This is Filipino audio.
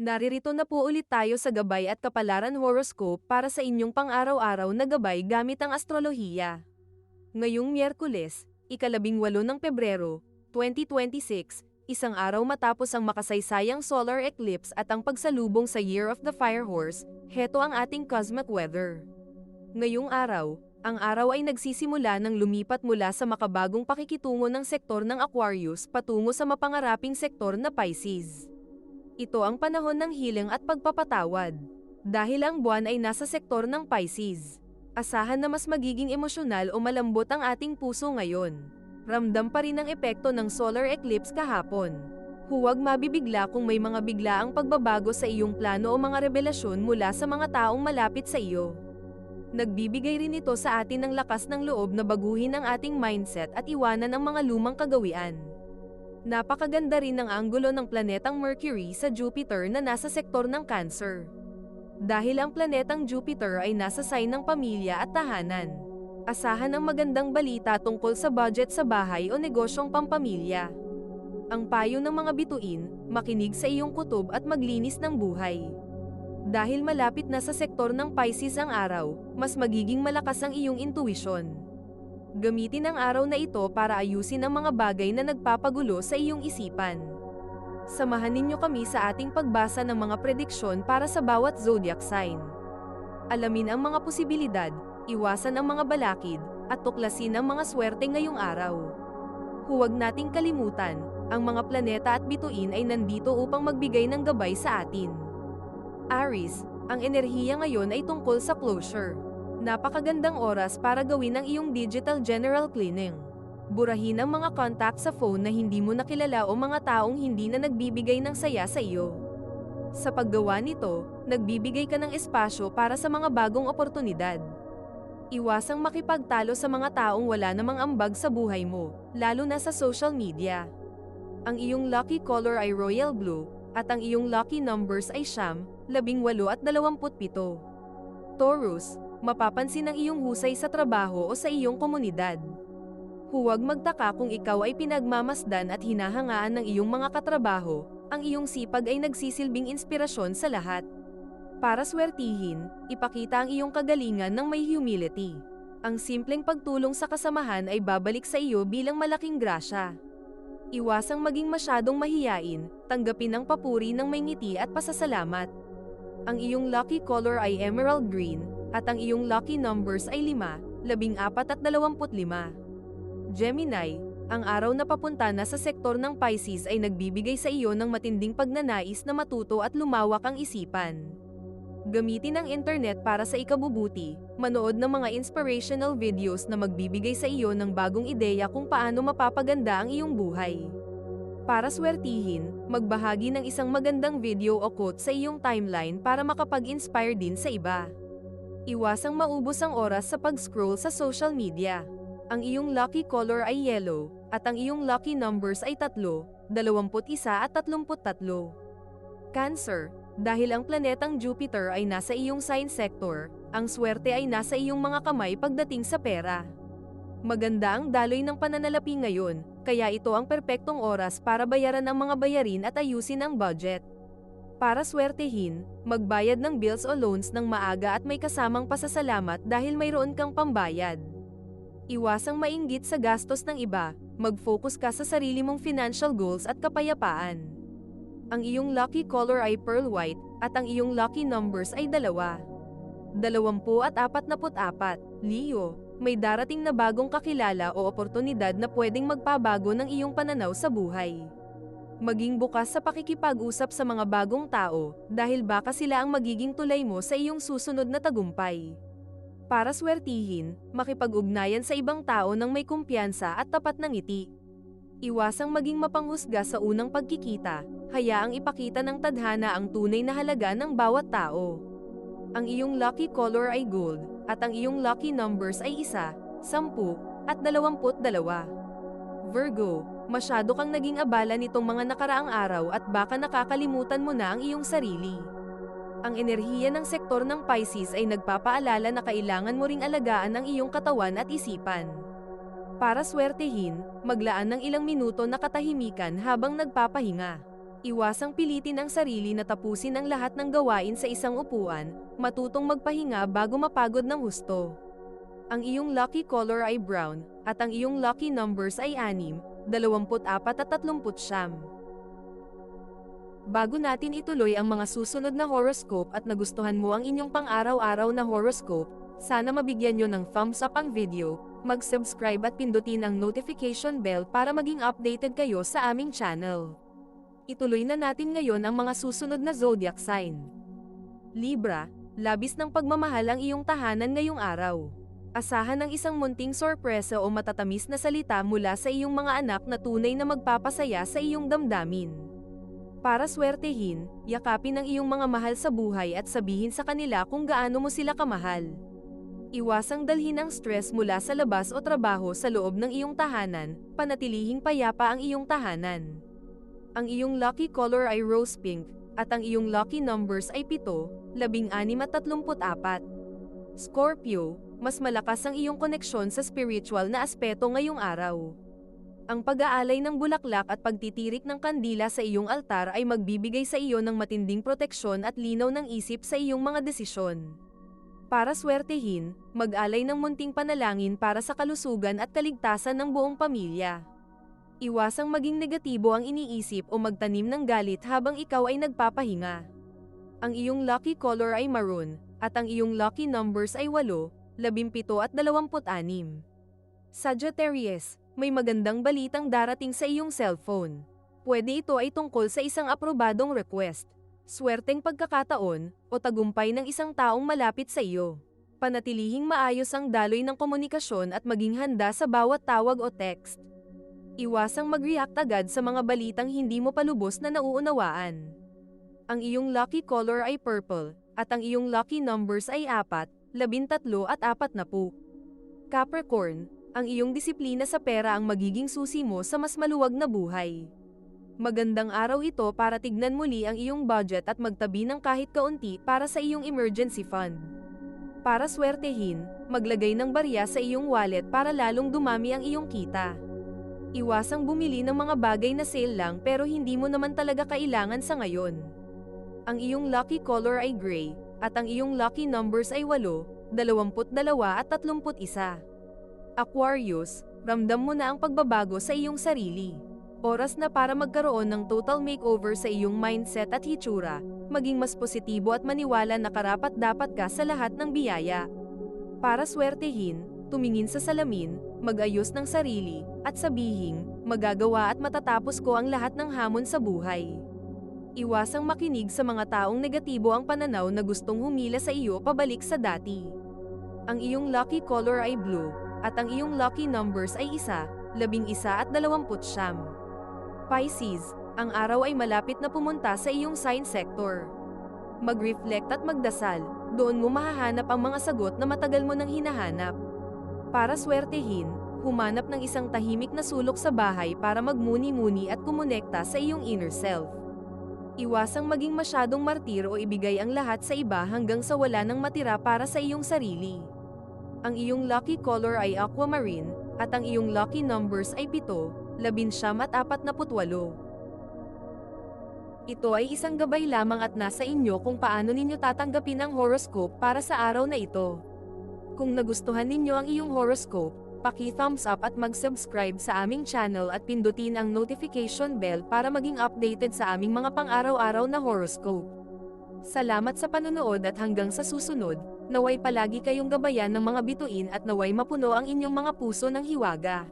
Naririto na po ulit tayo sa gabay at kapalaran horoscope para sa inyong pang-araw-araw na gabay gamit ang astrolohiya. Ngayong Miyerkules, ika-18 ng Pebrero, 2026, isang araw matapos ang makasaysayang solar eclipse at ang pagsalubong sa Year of the Fire Horse, heto ang ating cosmic weather. Ngayong araw, ang araw ay nagsisimula ng lumipat mula sa makabagong pakikitungo ng sektor ng Aquarius patungo sa mapangaraping sektor na Pisces. Ito ang panahon ng healing at pagpapatawad. Dahil ang buwan ay nasa sektor ng Pisces, asahan na mas magiging emosyonal o malambot ang ating puso ngayon. Ramdam pa rin ang epekto ng solar eclipse kahapon. Huwag mabibigla kung may mga biglaang pagbabago sa iyong plano o mga revelasyon mula sa mga taong malapit sa iyo. Nagbibigay rin ito sa atin ng lakas ng loob na baguhin ang ating mindset at iwanan ang mga lumang kagawian. Napakaganda rin ng anggulo ng planetang Mercury sa Jupiter na nasa sektor ng Cancer. Dahil ang planetang Jupiter ay nasa sign ng pamilya at tahanan, asahan ang magandang balita tungkol sa budget sa bahay o negosyong pampamilya. Ang payo ng mga bituin, makinig sa iyong kutob at maglinis ng buhay. Dahil malapit na sa sektor ng Pisces ang araw, mas magiging malakas ang iyong intuition. Gamitin ang araw na ito para ayusin ang mga bagay na nagpapagulo sa iyong isipan. Samahan ninyo kami sa ating pagbasa ng mga prediksyon para sa bawat zodiac sign. Alamin ang mga posibilidad, iwasan ang mga balakid, at tuklasin ang mga swerte ngayong araw. Huwag nating kalimutan, ang mga planeta at bituin ay nandito upang magbigay ng gabay sa atin. Aries, ang enerhiya ngayon ay tungkol sa closure. Napakagandang oras para gawin ang iyong digital general cleaning. Burahin ang mga contact sa phone na hindi mo nakilala o mga taong hindi na nagbibigay ng saya sa iyo. Sa paggawa nito, nagbibigay ka ng espasyo para sa mga bagong oportunidad. Iwasang makipagtalo sa mga taong wala namang ambag sa buhay mo, lalo na sa social media. Ang iyong lucky color ay royal blue, at ang iyong lucky numbers ay 9, 18 at 27. Taurus, mapapansin ang iyong husay sa trabaho o sa iyong komunidad. Huwag magtaka kung ikaw ay pinagmamasdan at hinahangaan ng iyong mga katrabaho, ang iyong sipag ay nagsisilbing inspirasyon sa lahat. Para swertihin, ipakita ang iyong kagalingan ng may humility. Ang simpleng pagtulong sa kasamahan ay babalik sa iyo bilang malaking grasya. Iwasang maging masyadong mahiyain, tanggapin ang papuri ng may ngiti at pasasalamat. Ang iyong lucky color ay emerald green, at ang iyong lucky numbers ay 5, 14 at 25. Gemini, ang araw na papunta na sa sektor ng Pisces ay nagbibigay sa iyo ng matinding pagnanais na matuto at lumawak ang isipan. Gamitin ang internet para sa ikabubuti, manood ng mga inspirational videos na magbibigay sa iyo ng bagong ideya kung paano mapapaganda ang iyong buhay. Para swertihin, magbahagi ng isang magandang video o quote sa iyong timeline para makapag-inspire din sa iba. Iwasang maubos ang oras sa pag-scroll sa social media. Ang iyong lucky color ay yellow, at ang iyong lucky numbers ay 3, 21 at 33. Cancer, dahil ang planetang Jupiter ay nasa iyong sign sector, ang swerte ay nasa iyong mga kamay pagdating sa pera. Maganda ang daloy ng pananalapi ngayon, kaya ito ang perpektong oras para bayaran ang mga bayarin at ayusin ang budget. Para swertehin, magbayad ng bills o loans ng maaga at may kasamang pasasalamat dahil mayroon kang pambayad. Iwasang mainggit sa gastos ng iba, mag-focus ka sa sarili mong financial goals at kapayapaan. Ang iyong lucky color ay pearl white, at ang iyong lucky numbers ay 2, 20 at 44. Leo, may darating na bagong kakilala o oportunidad na pwedeng magpabago ng iyong pananaw sa buhay. Maging bukas sa pakikipag-usap sa mga bagong tao, dahil baka sila ang magiging tulay mo sa iyong susunod na tagumpay. Para swertihin, makipag-ugnayan sa ibang tao ng may kumpiyansa at tapat ng ngiti. Iwasang maging mapanghusga sa unang pagkikita, hayaang ipakita ng tadhana ang tunay na halaga ng bawat tao. Ang iyong lucky color ay gold, at ang iyong lucky numbers ay 1, 10 at 22. Virgo, masyado kang naging abala nitong mga nakaraang araw at baka nakakalimutan mo na ang iyong sarili. Ang enerhiya ng sektor ng Pisces ay nagpapaalala na kailangan mo ring alagaan ang iyong katawan at isipan. Para swertehin, maglaan ng ilang minuto na katahimikan habang nagpapahinga. Iwasang pilitin ang sarili na tapusin ang lahat ng gawain sa isang upuan, matutong magpahinga bago mapagod ng husto. Ang iyong lucky color ay brown, at ang iyong lucky numbers ay 6, 24 at 39. Bago natin ituloy ang mga susunod na horoscope at nagustuhan mo ang inyong pang-araw-araw na horoscope, sana mabigyan nyo ng thumbs up ang video, mag-subscribe at pindutin ang notification bell para maging updated kayo sa aming channel. Ituloy na natin ngayon ang mga susunod na zodiac sign. Libra, labis ng pagmamahal ang iyong tahanan ngayong araw. Asahan ng isang munting sorpresa o matatamis na salita mula sa iyong mga anak na tunay na magpapasaya sa iyong damdamin. Para swertehin, yakapin ang iyong mga mahal sa buhay at sabihin sa kanila kung gaano mo sila kamahal. Iwasang dalhin ang stress mula sa labas o trabaho sa loob ng iyong tahanan, panatilihing payapa ang iyong tahanan. Ang iyong lucky color ay rose pink, at ang iyong lucky numbers ay 7, 16 at 34. Scorpio, mas malakas ang iyong koneksyon sa spiritual na aspeto ngayong araw. Ang pag-aalay ng bulaklak at pagtitirik ng kandila sa iyong altar ay magbibigay sa iyo ng matinding proteksyon at linaw ng isip sa iyong mga desisyon. Para swertehin, mag-alay ng munting panalangin para sa kalusugan at kaligtasan ng buong pamilya. Iwasang maging negatibo ang iniisip o magtanim ng galit habang ikaw ay nagpapahinga. Ang iyong lucky color ay maroon, at ang iyong lucky numbers ay 8, 17 at 26. Sagittarius, may magandang balitang darating sa iyong cellphone. Pwede ito ay tungkol sa isang aprobadong request, swerteng pagkakataon, o tagumpay ng isang taong malapit sa iyo. Panatilihing maayos ang daloy ng komunikasyon at maging handa sa bawat tawag o text. Iwasang mag-react agad sa mga balitang hindi mo palubos na nauunawaan. Ang iyong lucky color ay purple, at ang iyong lucky numbers ay 4, 13 at 40. Capricorn, ang iyong disiplina sa pera ang magiging susi mo sa mas maluwag na buhay. Magandang araw ito para tignan muli ang iyong budget at magtabi ng kahit kaunti para sa iyong emergency fund. Para swertehin, maglagay ng barya sa iyong wallet para lalong dumami ang iyong kita. Iwasang bumili ng mga bagay na sale lang pero hindi mo naman talaga kailangan sa ngayon. Ang iyong lucky color ay gray, at ang iyong lucky numbers ay 8, 22 at 31. Aquarius, ramdam mo na ang pagbabago sa iyong sarili. Oras na para magkaroon ng total makeover sa iyong mindset at hitsura, maging mas positibo at maniwala na karapat-dapat ka sa lahat ng biyaya. Para swertehin, tumingin sa salamin, mag-ayos ng sarili, at sabihing, magagawa at matatapos ko ang lahat ng hamon sa buhay. Iwasang makinig sa mga taong negatibo ang pananaw na gustong humila sa iyo pabalik sa dati. Ang iyong lucky color ay blue, at ang iyong lucky numbers ay 1, 11 at 20. Pisces, ang araw ay malapit na pumunta sa iyong sign sector. Mag-reflect at magdasal, doon mo mahahanap ang mga sagot na matagal mo nang hinahanap. Para swertehin, humanap ng isang tahimik na sulok sa bahay para magmuni-muni at kumonekta sa iyong inner self. Iwasang maging masyadong martir o ibigay ang lahat sa iba hanggang sa wala nang matira para sa iyong sarili. Ang iyong lucky color ay aquamarine, at ang iyong lucky numbers ay 7, 19 at 48. Ito ay isang gabay lamang at nasa inyo kung paano ninyo tatanggapin ang horoscope para sa araw na ito. Kung nagustuhan ninyo ang iyong horoscope, paki-thumbs up at mag-subscribe sa aming channel at pindutin ang notification bell para maging updated sa aming mga pang-araw-araw na horoscope. Salamat sa panonood at hanggang sa susunod, naway palagi kayong gabayan ng mga bituin at naway mapuno ang inyong mga puso ng hiwaga.